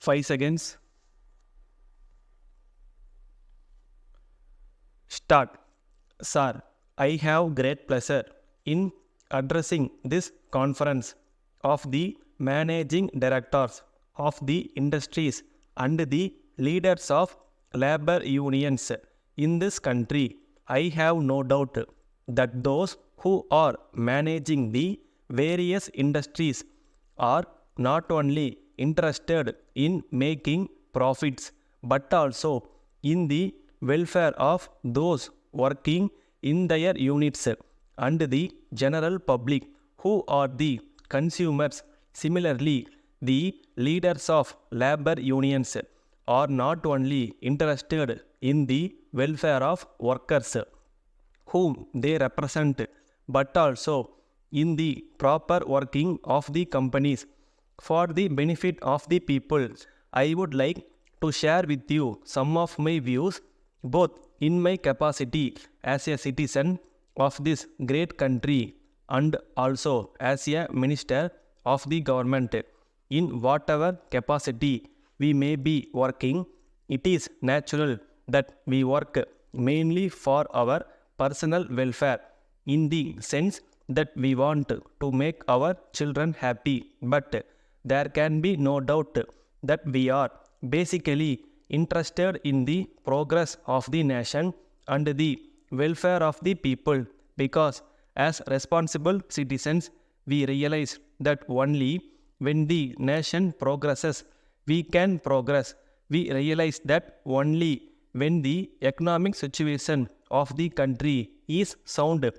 5 seconds. Start. Sir, I have great pleasure in addressing this conference of the managing directors of the industries and the leaders of labor unions in this country. I have no doubt that those who are managing the various industries are not only interested in making profits but also in the welfare of those working in their units and the general public who are the consumers. Similarly, the leaders of labor unions are not only interested in the welfare of workers whom they represent, but also in the proper working of the companies for the benefit of the people. I would like to share with you some of my views, both in my capacity as a citizen of this great country and also as a minister of the government. In whatever capacity we may be working, it is natural that we work mainly for our personal welfare, in the sense that we want to make our children happy. But there can be no doubt that we are basically interested in the progress of the nation and the welfare of the people, because as responsible citizens we realize that only when the nation progresses we can progress. We realize that only when the economic situation of the country is sound,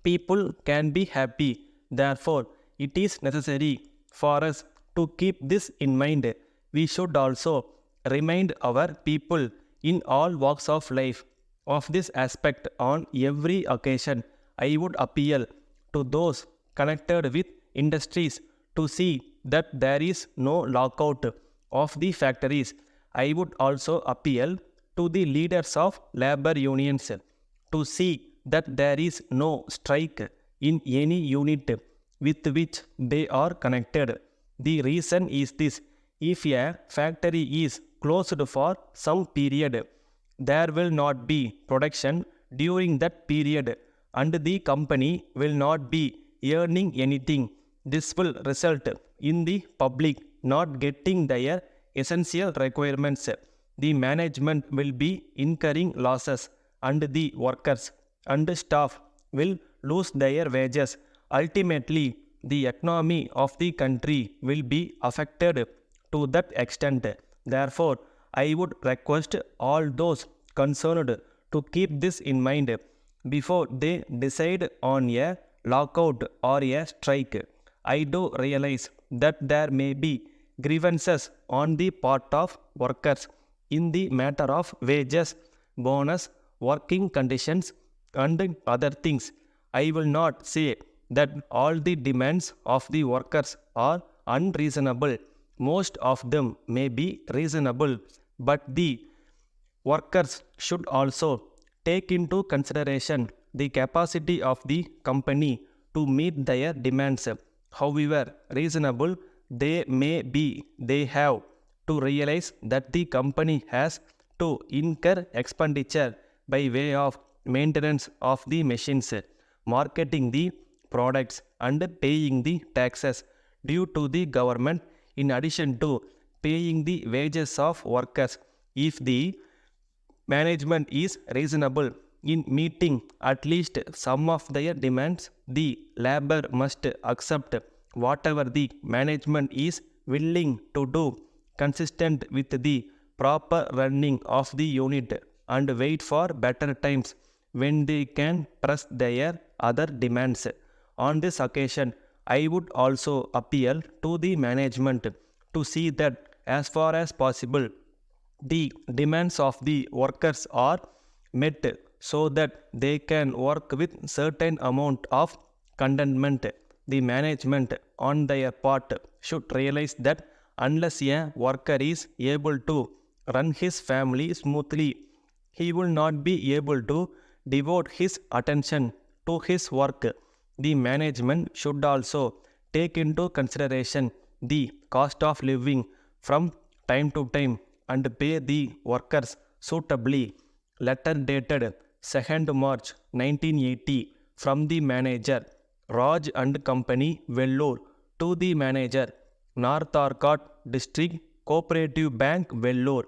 people can be happy. Therefore, it is necessary for us to keep this in mind. We should also remind our people in all walks of life of this aspect on every occasion. I would appeal to those connected with industries to see that there is no lockout of the factories. I would also appeal to the leaders of labor unions to see that there is no strike in any unit with which they are connected. The reason is this: if a factory is closed for some period, there will not be production during that period and the company will not be earning anything. This will result in the public not getting their essential requirements. The management will be incurring losses and the workers and staff will lose their wages. Ultimately, the economy of the country will be affected to that extent. Therefore, I would request all those concerned to keep this in mind before they decide on a lockout or a strike. I do realize that there may be grievances on the part of workers in the matter of wages, bonus, working conditions, and other things. I will not say that all the demands of the workers are unreasonable. Most of them may be reasonable, but the workers should also take into consideration the capacity of the company to meet their demands. However reasonable they may be, they have to realize that the company has to incur expenditure by way of maintenance of the machines, marketing the products, and paying the taxes due to the government, in addition to paying the wages of workers. If the management is reasonable in meeting at least some of their demands, the labor must accept whatever the management is willing to do, consistent with the proper running of the unit, and wait for better times when they can press their other demands. On this occasion, I would also appeal to the management to see that as far as possible the demands of the workers are met so that they can work with certain amount of contentment. The management on their part should realize that unless a worker is able to run his family smoothly, he will not be able to devote his attention to his work. The management should also take into consideration the cost of living from time to time and pay the workers suitably. Letter dated 2nd March 1980 from the manager, Raj and Company, Vellore, to the manager, North Arcot District Cooperative Bank, Vellore.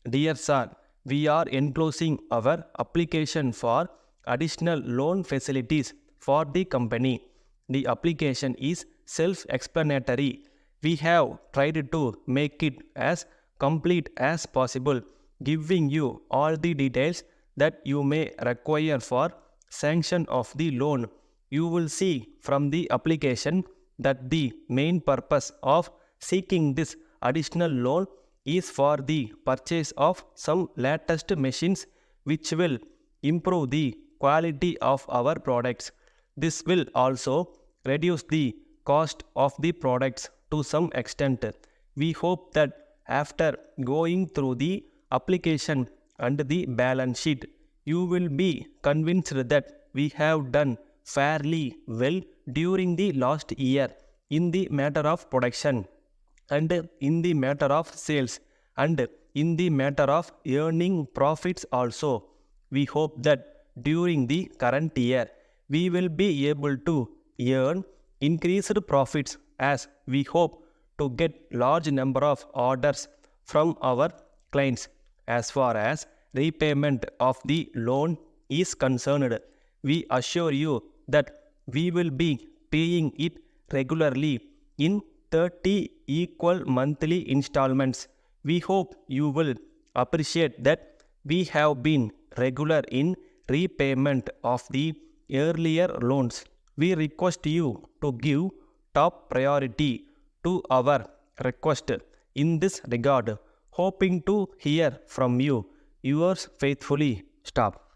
Dear Sir, we are enclosing our application for additional loan facilities for the company. The application is self-explanatory. We have tried to make it as complete as possible, giving you all the details that you may require for sanction of the loan. You will see from the application that the main purpose of seeking this additional loan is for the purchase of some latest machines which will improve the quality of our products. This will also reduce the cost of the products to some extent. We hope that after going through the application and the balance sheet, you will be convinced that we have done fairly well during the last year in the matter of production and in the matter of sales and in the matter of earning profits also. We hope that during the current year we will be able to earn increased profits as we hope to get large number of orders from our clients. As far as repayment of the loan is concerned, we assure you that we will be paying it regularly in 30 equal monthly installments. We hope you will appreciate that we have been regular in repayment of the earlier loans. We request you to give top priority to our request in this regard. Hoping to hear from you. Yours faithfully, Stop.